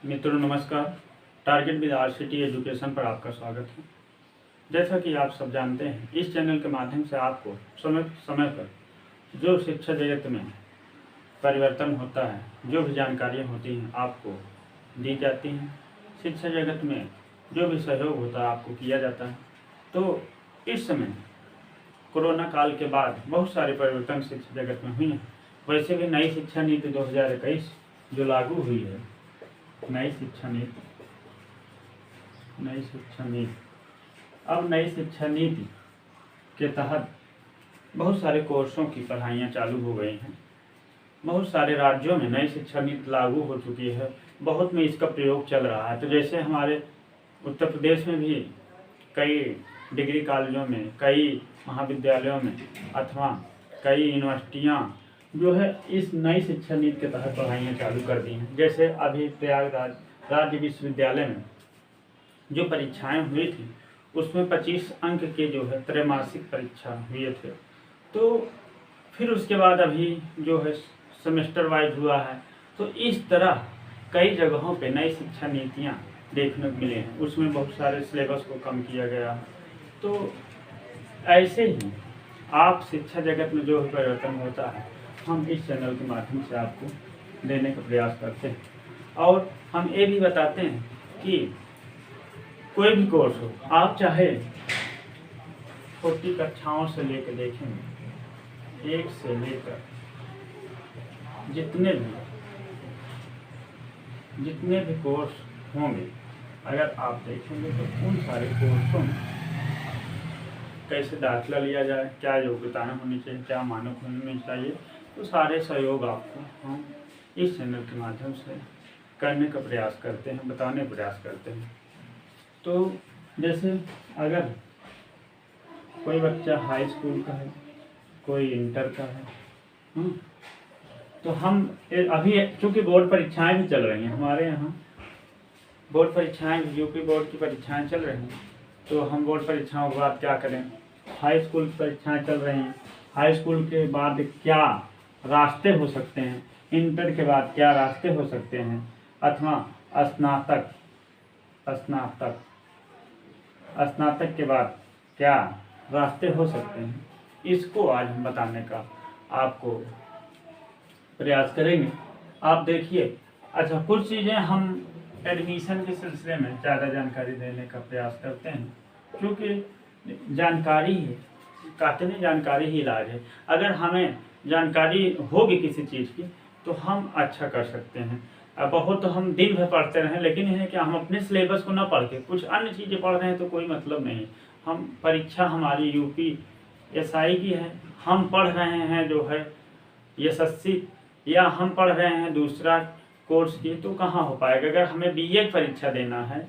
मित्रों नमस्कार। Target with RCT education पर आपका स्वागत है। जैसा कि आप सब जानते हैं, इस चैनल के माध्यम से आपको समय समय पर जो शिक्षा जगत में परिवर्तन होता है, जो भी जानकारियाँ होती हैं आपको दी जाती हैं। शिक्षा जगत में जो भी सहयोग होता है आपको किया जाता है। तो इस समय कोरोना काल के बाद बहुत सारे परिवर्तन शिक्षा जगत में हुई हैं। वैसे भी नई शिक्षा नीति 2021 जो लागू हुई है, नई शिक्षा नीति अब नई शिक्षा नीति के तहत बहुत सारे कोर्सों की पढ़ाइयाँ चालू हो गई हैं। बहुत सारे राज्यों में नई शिक्षा नीति लागू हो चुकी है, बहुत में इसका प्रयोग चल रहा है। तो जैसे हमारे उत्तर प्रदेश में भी कई डिग्री कॉलेजों में, कई महाविद्यालयों में अथवा कई यूनिवर्सिटियाँ जो है इस नई शिक्षा नीति के तहत पढ़ाइयाँ चालू कर दी हैं। जैसे अभी प्रयागराज राज्य विश्वविद्यालय में जो परीक्षाएं हुई थी उसमें 25 अंक के जो है त्रैमासिक परीक्षा हुए थे। तो फिर उसके बाद अभी जो है सेमेस्टर वाइज हुआ है। तो इस तरह कई जगहों पे नई शिक्षा नीतियाँ देखने को मिले हैं। उसमें बहुत सारे सिलेबस को कम किया गया है। तो ऐसे ही आप शिक्षा जगत में जो भी परिवर्तन होता है, हम इस चैनल के माध्यम से आपको देने का प्रयास करते हैं। और हम ये भी बताते हैं कि कोई भी कोर्स हो, आप चाहे छोटी कक्षाओं से लेकर देखेंगे, 1 से लेकर जितने भी कोर्स होंगे, अगर आप देखेंगे तो उन सारे कोर्सों में कैसे दाखिला लिया जाए, क्या योग्यताएं होनी चाहिए, क्या मानक होने चाहिए, तो सारे सहयोग आपको हम इस चैनल के माध्यम से करने का प्रयास करते हैं, बताने का प्रयास करते हैं। तो जैसे अगर कोई बच्चा हाई स्कूल का है, कोई इंटर का है, तो हम अभी चूँकि बोर्ड परीक्षाएं भी चल रही हैं, हमारे यहाँ बोर्ड परीक्षाएं, यूपी बोर्ड की परीक्षाएं चल रही हैं। तो हम बोर्ड परीक्षाओं के बाद क्या करें, हाई स्कूल की परीक्षाएं चल रही हैं, हाई स्कूल के बाद क्या रास्ते हो सकते हैं, इंटर के बाद क्या रास्ते हो सकते हैं, अथवा स्नातक के बाद क्या रास्ते हो सकते हैं, इसको आज हम बताने का आपको प्रयास करेंगे। आप देखिए, अच्छा कुछ चीज़ें हम एडमिशन के सिलसिले में ज़्यादा जानकारी देने का प्रयास करते हैं, क्योंकि जानकारी है, कहते हैं जानकारी ही इलाज है। अगर हमें जानकारी होगी किसी चीज़ की तो हम अच्छा कर सकते हैं। बहुत हम दिन भर पढ़ते रहें, लेकिन यह है कि हम अपने सिलेबस को ना पढ़ के कुछ अन्य चीज़ें पढ़ रहे हैं तो कोई मतलब नहीं। हम परीक्षा हमारी UPSI की है, हम पढ़ रहे हैं जो है SSC, या हम पढ़ रहे हैं दूसरा कोर्स की, तो कहाँ हो पाएगा। अगर हमें BA की परीक्षा देना है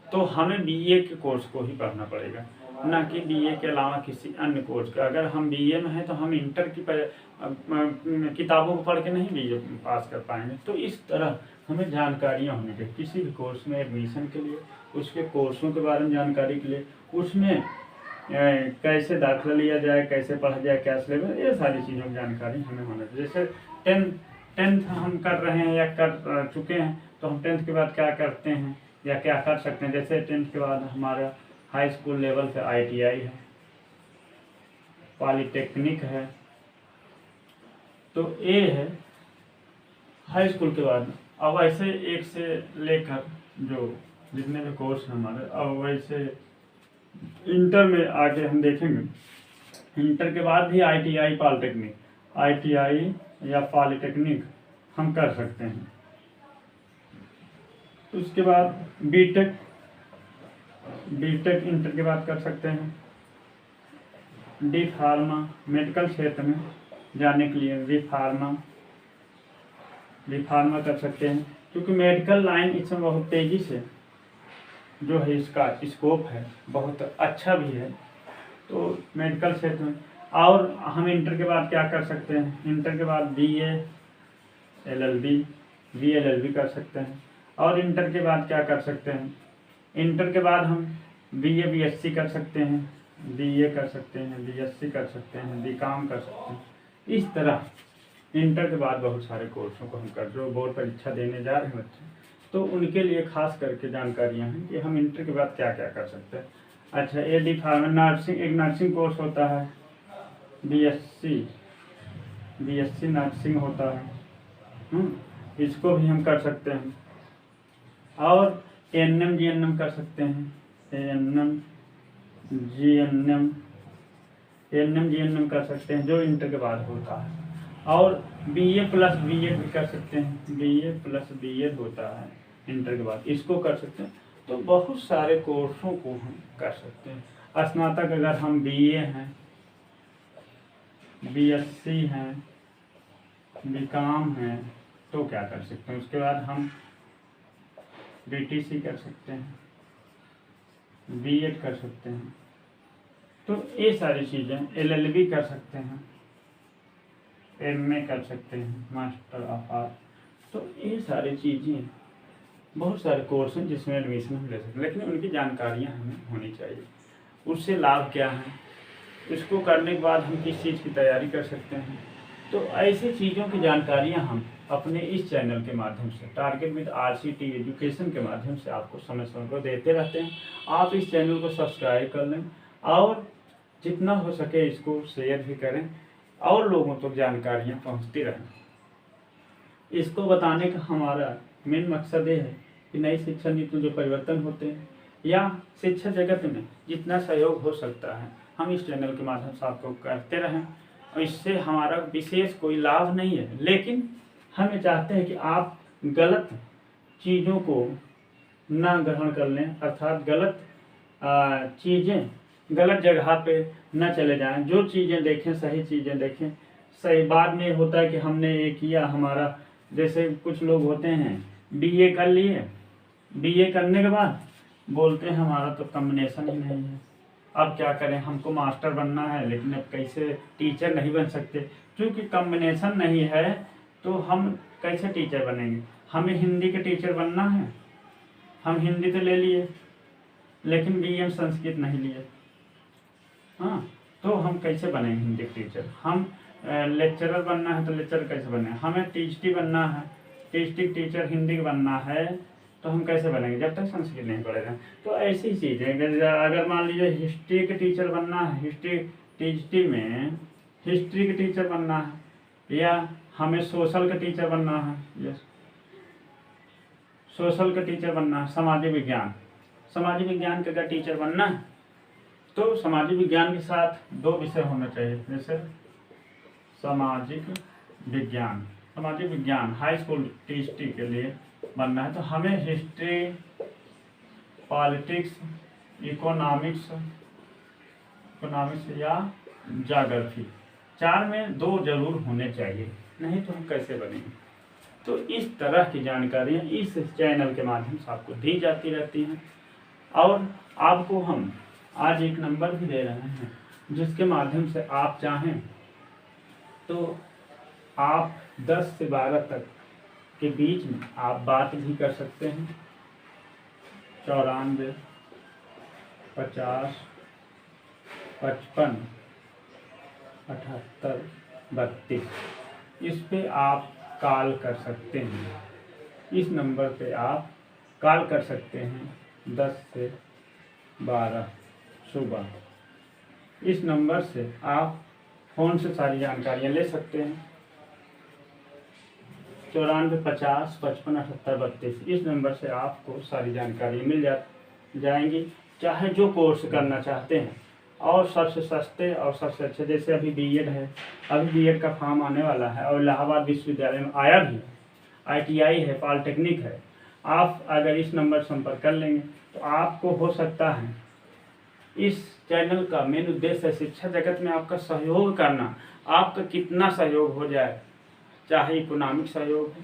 तो हमें BA के कोर्स को ही पढ़ना पड़ेगा, ना कि BA के अलावा किसी अन्य कोर्स का। अगर हम BA में हैं तो हम इंटर की किताबों को पढ़ के नहीं BA पास कर पाएंगे। तो इस तरह हमें जानकारियाँ होनी चाहिए किसी भी कोर्स में एडमिशन के लिए, उसके कोर्सों के बारे में जानकारी के लिए, उसमें कैसे दाखिला लिया जाए, कैसे पढ़ा जाए, क्या सिलेबस, ये सारी चीज़ों की जानकारी हमें होना चाहिए। जैसे टेंथ हम कर रहे हैं या कर चुके हैं, तो हम टेंथ के बाद क्या करते हैं या क्या कर सकते हैं। जैसे टेंथ के बाद हमारा हाई स्कूल लेवल पे ITI है, पॉलीटेक्निक है, तो ये है हाई स्कूल के बाद। अब ऐसे 1 से लेकर जो जितने भी कोर्स हैं हमारे, अब वैसे इंटर में आगे हम देखेंगे, इंटर के बाद भी ITI या पॉलीटेक्निक हम कर सकते हैं। उसके बाद बीटेक इंटर के बाद कर सकते हैं। D-Pharma मेडिकल क्षेत्र में जाने के लिए D-Pharma कर सकते हैं, क्योंकि मेडिकल लाइन इसमें बहुत तेज़ी से जो है इसका स्कोप है, बहुत अच्छा भी है। तो मेडिकल क्षेत्र में, और हम इंटर के बाद क्या कर सकते हैं, इंटर के बाद BA LLB कर सकते हैं। और इंटर के बाद क्या कर सकते हैं, इंटर के बाद हम BA BSc कर सकते हैं, BA कर सकते हैं, BSc कर सकते हैं, BCom कर सकते हैं। इस तरह इंटर के बाद बहुत सारे कोर्सों को हम कर, जो बोर्ड परीक्षा देने जा रहे हैं बच्चे, तो उनके लिए खास करके जानकारियाँ हैं कि हम इंटर के बाद क्या क्या कर सकते हैं। अच्छा, एडी फार्मा नर्सिंग, एक नर्सिंग कोर्स होता है, बीएससी नर्सिंग होता है, इसको भी हम कर सकते हैं। और एएनएम जीएनएम कर सकते हैं, एएनएम जीएनएम कर सकते हैं, जो इंटर के बाद होता है। और बीए प्लस बीएड भी कर सकते हैं, बीए प्लस बीएड होता है इंटर के बाद, इसको कर सकते हैं। तो बहुत सारे कोर्सों को हम कर सकते हैं। स्नातक अगर हम बीए हैं, बीएससी हैं, बीकॉम हैं, तो क्या कर सकते हैं। उसके बाद हम बीटीसी कर सकते हैं, बीएड कर सकते हैं। तो ये सारी चीज़ें, एलएलबी कर सकते हैं, एमए कर सकते हैं, मास्टर ऑफ आर्ट। तो ये सारी चीज़ें, बहुत सारे कोर्स हैं जिसमें एडमिशन हम ले सकते हैं, लेकिन उनकी जानकारियाँ हमें होनी चाहिए। उससे लाभ क्या है, इसको करने के बाद हम किस चीज़ की तैयारी कर सकते हैं। तो ऐसी चीज़ों की जानकारियाँ हम अपने इस चैनल के माध्यम से, टारगेट विद आरसीटी एजुकेशन के माध्यम से आपको समय समय पर देते रहते हैं। आप इस चैनल को सब्सक्राइब कर लें और जितना हो सके इसको शेयर भी करें और लोगों तक जानकारियाँ पहुँचती रहें। इसको बताने का हमारा मेन मकसद ये है कि नई शिक्षा नीति में जो परिवर्तन होते हैं या शिक्षा जगत में जितना सहयोग हो सकता है, हम इस चैनल के माध्यम से आपको करते रहें। और इससे हमारा विशेष कोई लाभ नहीं है, लेकिन हम ये चाहते हैं कि आप गलत चीज़ों को ना ग्रहण कर लें, अर्थात गलत चीज़ें गलत जगह पे न चले जाएं। जो चीज़ें देखें, सही चीज़ें देखें। सही बाद में होता है कि हमने ये किया, हमारा जैसे कुछ लोग होते हैं बीए कर लिए, बीए करने के बाद बोलते हैं हमारा तो कॉम्बिनेशन ही नहीं है, अब क्या करें, हमको मास्टर बनना है लेकिन अब कैसे टीचर नहीं बन सकते। क्योंकि कॉम्बिनेशन नहीं है तो हम कैसे टीचर बनेंगे। हमें हिंदी के टीचर बनना है, हम हिंदी तो ले लिए लेकिन बीए संस्कृत नहीं लिए, हाँ, तो हम कैसे बनेंगे हिंदी के टीचर। हम लेक्चरर बनना है तो लेक्चरर कैसे बने। हमें टीचटी बनना है, टीचटी टीचर हिंदी बनना है तो हम कैसे बनेंगे जब तक संस्कृत नहीं पढ़ेगा। तो ऐसी चीज़ें, अगर मान लीजिए हिस्ट्री के टीचर बनना है, हिस्ट्री टीचटी में हिस्ट्री के टीचर बनना है, या हमें सोशल का टीचर बनना है, यस सोशल का टीचर बनना है, सामाजिक विज्ञान का अगर टीचर बनना है तो सामाजिक विज्ञान के साथ 2 विषय होना चाहिए। जैसे सामाजिक विज्ञान हाई स्कूल टीचटी के लिए बनना है तो हमें हिस्ट्री, पॉलिटिक्स, इकोनॉमिक्स या ज्योग्राफी, 4 में 2 जरूर होने चाहिए, नहीं तो हम कैसे बनेंगे। तो इस तरह की जानकारियाँ इस चैनल के माध्यम से आपको दी जाती रहती हैं। और आपको हम आज एक नंबर भी दे रहे हैं जिसके माध्यम से आप चाहें तो आप 10 से 12 तक के बीच में आप बात भी कर सकते हैं। 94 50 55 78 32, इस पे आप कॉल कर सकते हैं। इस नंबर पे आप कॉल कर सकते हैं 10 से 12 सुबह। इस नंबर से आप फ़ोन से सारी जानकारियाँ ले सकते हैं। 94 50 55 78 32, इस नंबर से आपको सारी जानकारी मिल जाएंगी, चाहे जो कोर्स करना चाहते हैं। और सबसे सस्ते और सबसे अच्छे, जैसे अभी बीएड है, अभी बीएड का फॉर्म आने वाला है और इलाहाबाद विश्वविद्यालय में आया भी, आईटीआई है, पॉलिटेक्निक है। आप अगर इस नंबर संपर्क कर लेंगे तो आपको हो सकता है, इस चैनल का मेन उद्देश्य है शिक्षा जगत में आपका सहयोग करना। आपका कितना सहयोग हो जाए, चाहे इकोनॉमिक सहयोग हो,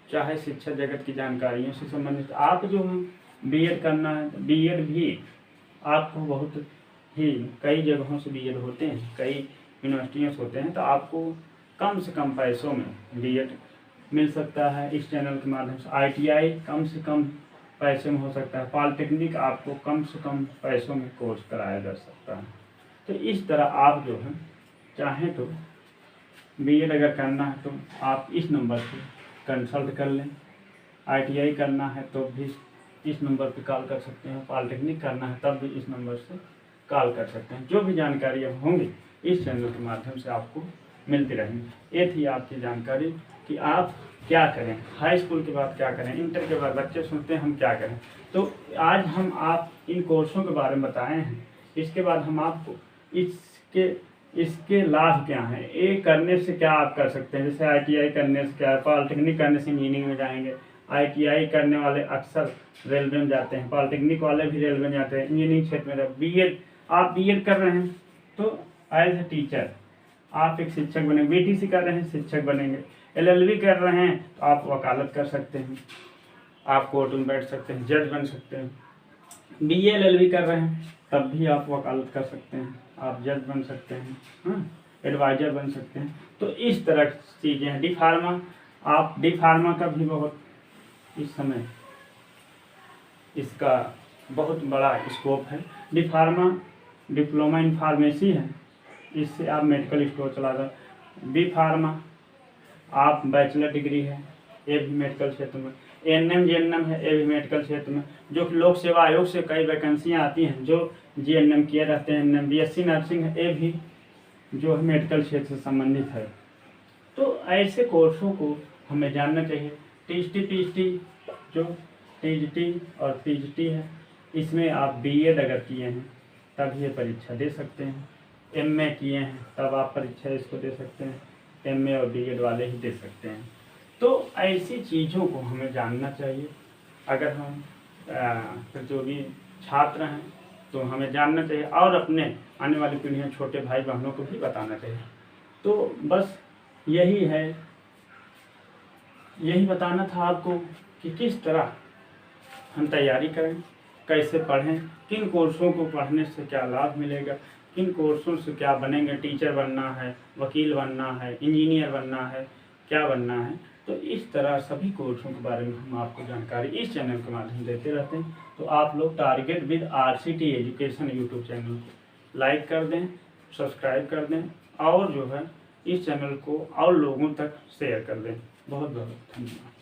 चाहे शिक्षा जगत की जानकारियों से संबंधित। आप जो बीएड करना है, बीएड भी आपको बहुत ही कई जगहों से बीएड होते हैं, कई यूनिवर्सिटियों से होते हैं, तो आपको कम से कम पैसों में बीएड मिल सकता है इस चैनल के माध्यम से। आईटीआई कम से कम पैसे में हो सकता है, पॉलिटेक्निक आपको कम से कम पैसों में कोर्स कराया जा सकता है। तो इस तरह आप जो है चाहें तो बीएड अगर करना है तो आप इस नंबर से कंसल्ट कर लें ITI करना है तो भी इस नंबर पे कॉल कर सकते हैं, पॉलिटेक्निक करना है तब भी इस नंबर से कॉल कर सकते हैं। जो भी जानकारियाँ होंगी इस चैनल के माध्यम से आपको मिलती रहेंगी। ये थी आपकी जानकारी कि आप क्या करें, हाई स्कूल के बाद क्या करें, इंटर के बाद बच्चे सोचते हैं हम क्या करें। तो आज हम आप इन कोर्सों के बारे में बताए हैं। इसके बाद हम आपको इसके लाभ क्या हैं, ये करने से क्या आप कर सकते हैं। जैसे ITI करने से क्या है, पॉलिटेक्निक करने से इंजीनियरिंग में जाएंगे। ITI करने वाले अक्सर रेलवे में जाते हैं, पॉलिटेक्निक वाले भी रेलवे में जाते हैं, इंजीनियरिंग क्षेत्र में। BEd आप BEd कर रहे हैं तो एज ए टीचर आप एक शिक्षक बनेंगे, BTC कर रहे हैं शिक्षक बनेंगे, LLB कर रहे हैं तो आप वकालत कर सकते हैं, आप कोर्ट में बैठ सकते हैं, जज बन सकते हैं। BA LLB कर रहे हैं तब भी आप वकालत कर सकते हैं, आप जज बन सकते हैं, एडवाइजर बन सकते हैं। तो इस तरह की चीज़ें हैं। डी फार्मा का भी बहुत इस समय इसका बहुत बड़ा स्कोप है। D pharma diploma in pharmacy है, इससे आप मेडिकल स्टोर चला दो। बी फार्मा आप बैचलर डिग्री है, ये भी मेडिकल क्षेत्र में। ANM GNM है, ये भी मेडिकल क्षेत्र में। जो लोक सेवा आयोग से कई वैकेंसियाँ आती हैं, जो GNM किए रहते हैं, BSc नर्सिंग है, ये भी जो है मेडिकल क्षेत्र से संबंधित है। तो ऐसे कोर्सों को हमें जानना चाहिए। TST जो TGT और PGT है, इसमें आप BEd अगर किए हैं तब ये परीक्षा दे सकते हैं, MA किए हैं तब आप परीक्षा इसको दे सकते हैं, MA और BEd वाले ही दे सकते हैं। तो ऐसी चीज़ों को हमें जानना चाहिए। अगर हम प्रतियोगी छात्र हैं तो हमें जानना चाहिए और अपने आने वाली पीढ़ियाँ, छोटे भाई बहनों को भी बताना चाहिए। तो बस यही है, यही बताना था आपको कि किस तरह हम तैयारी करें, कैसे पढ़ें, किन कोर्सों को पढ़ने से क्या लाभ मिलेगा, किन कोर्सों से क्या बनेंगे, टीचर बनना है, वकील बनना है, इंजीनियर बनना है, क्या बनना है। तो इस तरह सभी कोर्सों के बारे में हम आपको जानकारी इस चैनल के माध्यम से देते रहते हैं। तो आप लोग target with RCT education YouTube channel को लाइक कर दें, सब्सक्राइब कर दें और जो है इस चैनल को और लोगों तक शेयर कर दें। बहुत बहुत धन्यवाद।